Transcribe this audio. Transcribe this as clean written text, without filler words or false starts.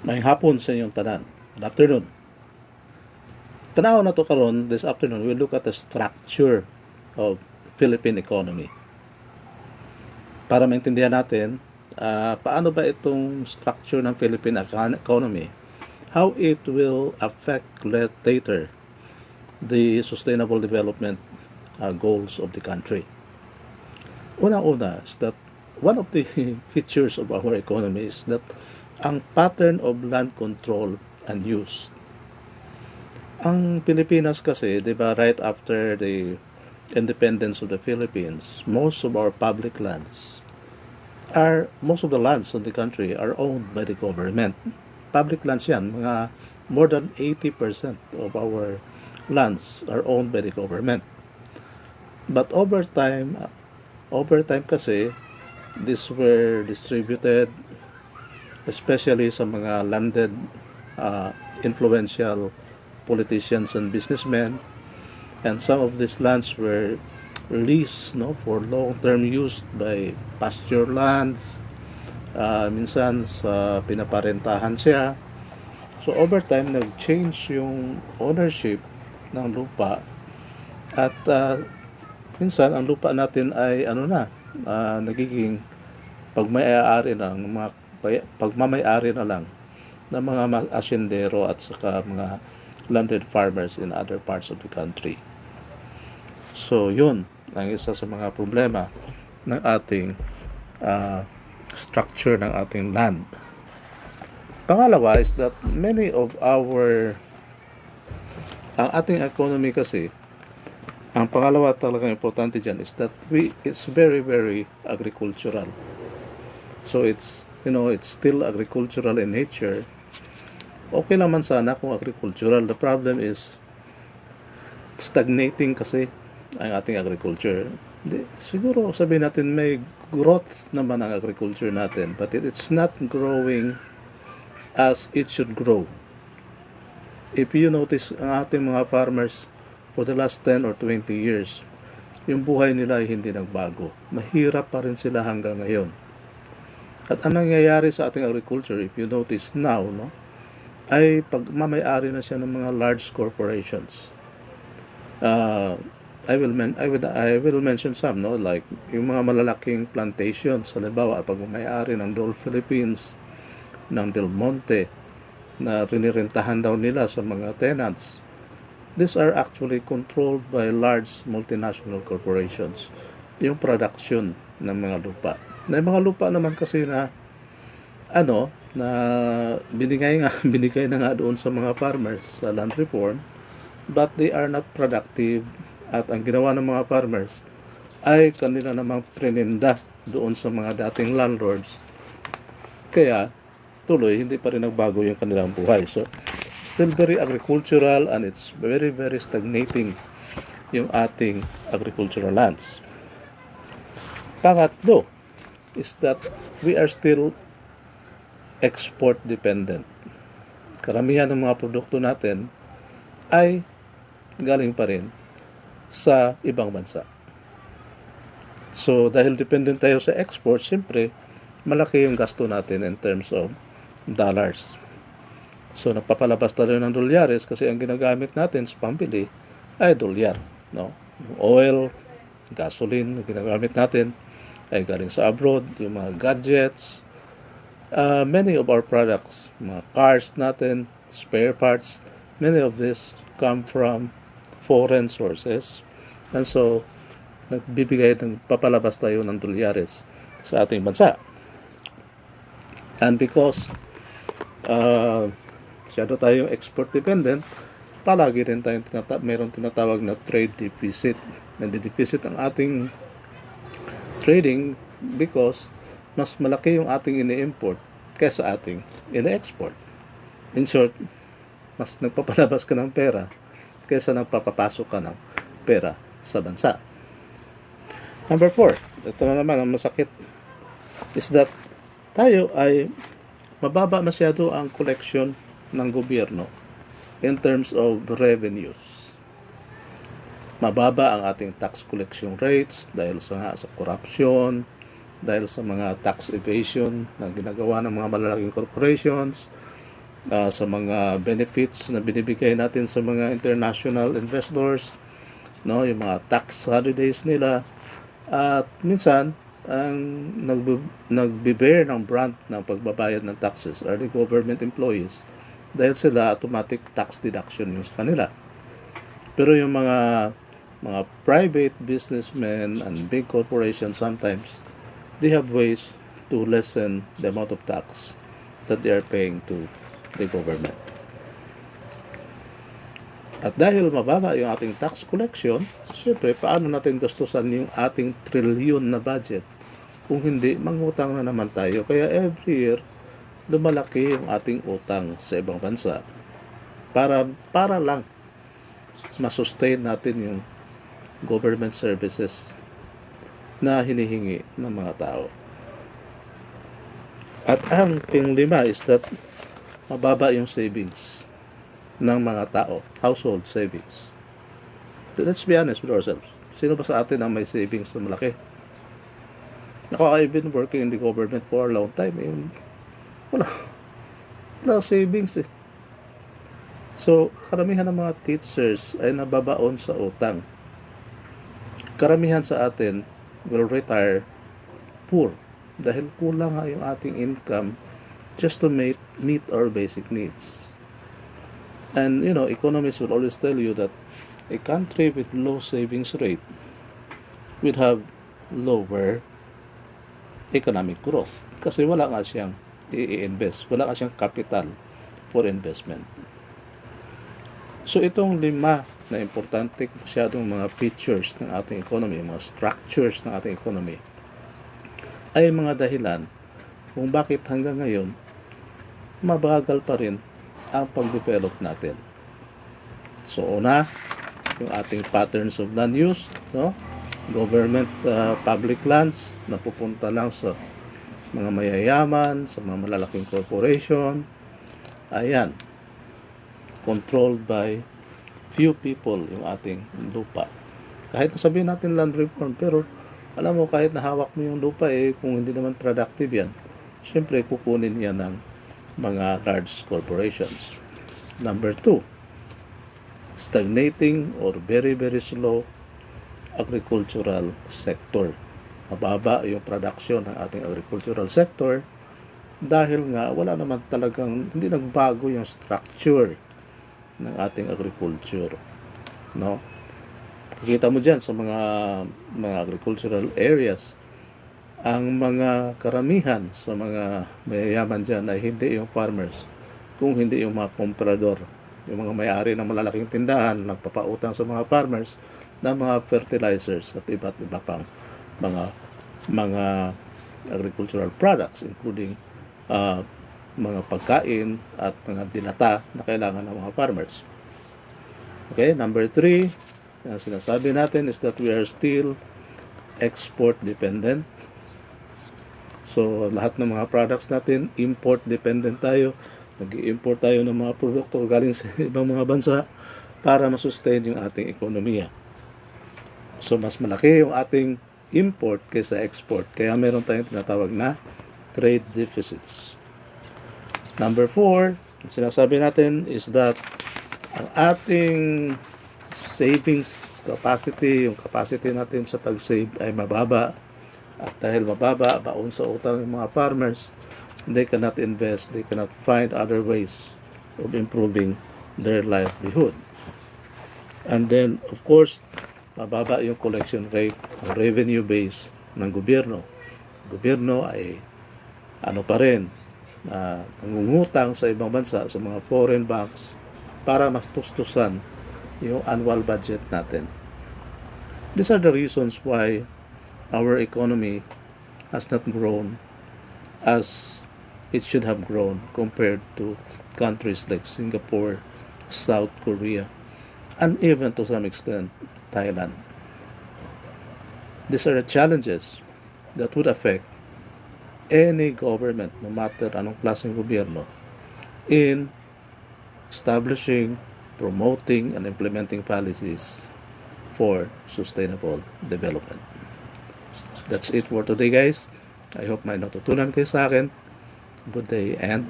May hapon sa inyong tanan. Good afternoon. Tanaw na to karon this afternoon, we'll look at the structure of Philippine economy. Para maintindihan natin, paano ba itong structure ng Philippine economy, how it will affect later the sustainable development goals of the country. Una-una is that one of the features of our economy is that ang pattern of land control and use. Ang Pilipinas kasi, di ba, right after the independence of the Philippines, most of the lands in the country are owned by the government. Public lands yan, mga more than 80% of our lands are owned by the government. But over time kasi, these were distributed especially sa mga landed influential politicians and businessmen, and some of these lands were leased for long-term use by pasture lands, minsan sa pinaparentahan siya. So over time, nag-change yung ownership ng lupa at minsan ang lupa natin ay nagiging pagmamay-ari na lang ng mga asyendero at saka mga landed farmers in other parts of the country. So yun ang isa sa mga problema ng ating structure ng ating land. Pangalawa is that many of ang ating economy kasi, ang pangalawa talagang importante dyan is that it's very, very agricultural. So it's still agricultural in nature. Okay naman sana kung agricultural. The problem is stagnating kasi ang ating agriculture. Siguro sabihin natin may growth naman ang agriculture natin, but it's not growing as it should grow. If you notice, ang ating mga farmers for the last 10 or 20 years, yung buhay nila ay hindi nagbago. Mahirap pa rin sila hanggang ngayon. At ang nangyayari sa ating agriculture, if you notice now, ay pagmamay-ari na siya ng mga large corporations. I will mention some, like yung mga malalaking plantations, halimbawa pagmamay-ari ng Dole Philippines, ng Del Monte, na rinirentahan daw nila sa mga tenants. These are actually controlled by large multinational corporations. Yung production ng mga lupa. Na yung mga lupa naman kasi na binigay na nga doon sa mga farmers sa land reform, but they are not productive, at ang ginawa ng mga farmers ay kanila namang prininda doon sa mga dating landlords, kaya tuloy hindi pa rin nagbago yung kanilang buhay. So still very agricultural, and it's very, very stagnating yung ating agricultural lands. Pangatlo is that we are still export dependent. Karamihan ng mga produkto natin ay galing pa rin sa ibang bansa. So dahil dependent tayo sa export, siyempre malaki yung gasto natin in terms of dollars. So nagpapalabas tayo ng dolyares kasi ang ginagamit natin sa pambili ay dolyar. Oil, gasoline na ginagamit natin ay galing sa abroad. Yung mga gadgets, many of our products, mga cars natin, spare parts, many of this come from foreign sources. And so papalabas tayo ng dolyares sa ating bansa. And because masyado tayong export dependent, palagi rin tayong mayroong tinatawag na trade deficit. Nade-deficit ang ating trading because mas malaki yung ating ini-import kaysa ating ini-export. In short, mas nagpapalabas ka ng pera kaysa nagpapapasok ka ng pera sa bansa. Number 4, ito na naman ang masakit, is that tayo ay mababa masyado ang collection ng gobyerno in terms of revenues. Mababa ang ating tax collection rates dahil sa corruption, dahil sa mga tax evasion na ginagawa ng mga malalaking corporations, sa mga benefits na binibigay natin sa mga international investors, no, yung mga tax holidays nila, at minsan ang nagbe-bear ng brunt ng pagbabayad ng taxes are the government employees dahil sila automatic tax deduction yung sa kanila. Pero yung mga private businessmen and big corporations, sometimes they have ways to lessen the amount of tax that they are paying to the government. At dahil mababa yung ating tax collection, siyempre, paano natin gastusan yung ating trilyon na budget? Kung hindi, mangutang na naman tayo. Kaya every year, lumalaki yung ating utang sa ibang bansa para lang masustain natin yung government services na hinihingi ng mga tao. At ang pinglima is that mababa yung savings ng mga tao, household savings. Let's be honest with ourselves. Sino ba sa atin ang may savings na malaki? I've been working in the government for a long time. Wala savings eh. So, karamihan ng mga teachers ay nababaon sa utang. Karamihan sa atin will retire poor dahil kulang nga yung ating income just to meet our basic needs. And economists will always tell you that a country with low savings rate will have lower economic growth kasi wala nga siyang i-invest, wala nga siyang capital for investment. So itong 5 na importante masyadong mga features ng ating economy, mga structures ng ating economy, ay mga dahilan kung bakit hanggang ngayon mabagal pa rin ang pag-develop natin. So una, yung ating patterns of non-use, no? Government public lands na pupunta lang sa mga mayayaman, sa mga malalaking corporation. Ayan, controlled by few people yung ating lupa. Kahit nasabihin natin land reform, pero alam mo, kahit nahawak mo yung lupa, kung hindi naman productive yan, syempre kukunin yan ng mga large corporations. Number 2, stagnating or very, very slow agricultural sector. Mababa yung production ng ating agricultural sector dahil nga wala naman talagang, hindi nagbago yung structure ng ating agriculture, no? Kita mo diyan sa mga agricultural areas, ang mga karamihan sa mga mayayaman diyan ay hindi yung farmers, kung hindi yung mga komprador, yung mga may-ari ng malalaking tindahan nagpapautang sa mga farmers ng mga fertilizers at iba't iba pang mga agricultural products, including mga pagkain at mga dilata na kailangan ng mga farmers. Okay, number 3, ang sinasabi natin is that we are still export dependent. So, lahat ng mga products natin, import dependent tayo. Nag-i-import tayo ng mga produkto galing sa ibang mga bansa para masustain yung ating ekonomiya. So, mas malaki yung ating import kaysa export. Kaya meron tayong tinatawag na trade deficits. Number 4, sinasabi natin is that ang ating savings capacity, yung capacity natin sa pag-save ay mababa. At dahil mababa, baon sa utang yung mga farmers, they cannot invest, they cannot find other ways of improving their livelihood. And then, of course, mababa yung collection rate o revenue base ng gobyerno. Gobyerno ay pa rin, nangungutang sa ibang bansa, sa mga foreign banks, para mastustusan yung annual budget natin. These are the reasons why our economy has not grown as it should have grown compared to countries like Singapore, South Korea, and even to some extent Thailand. These are the challenges that would affect any government, no matter anong klaseng gobyerno, in establishing, promoting, and implementing policies for sustainable development. That's it for today, guys. I hope may natutunan kayo sa akin. Good day and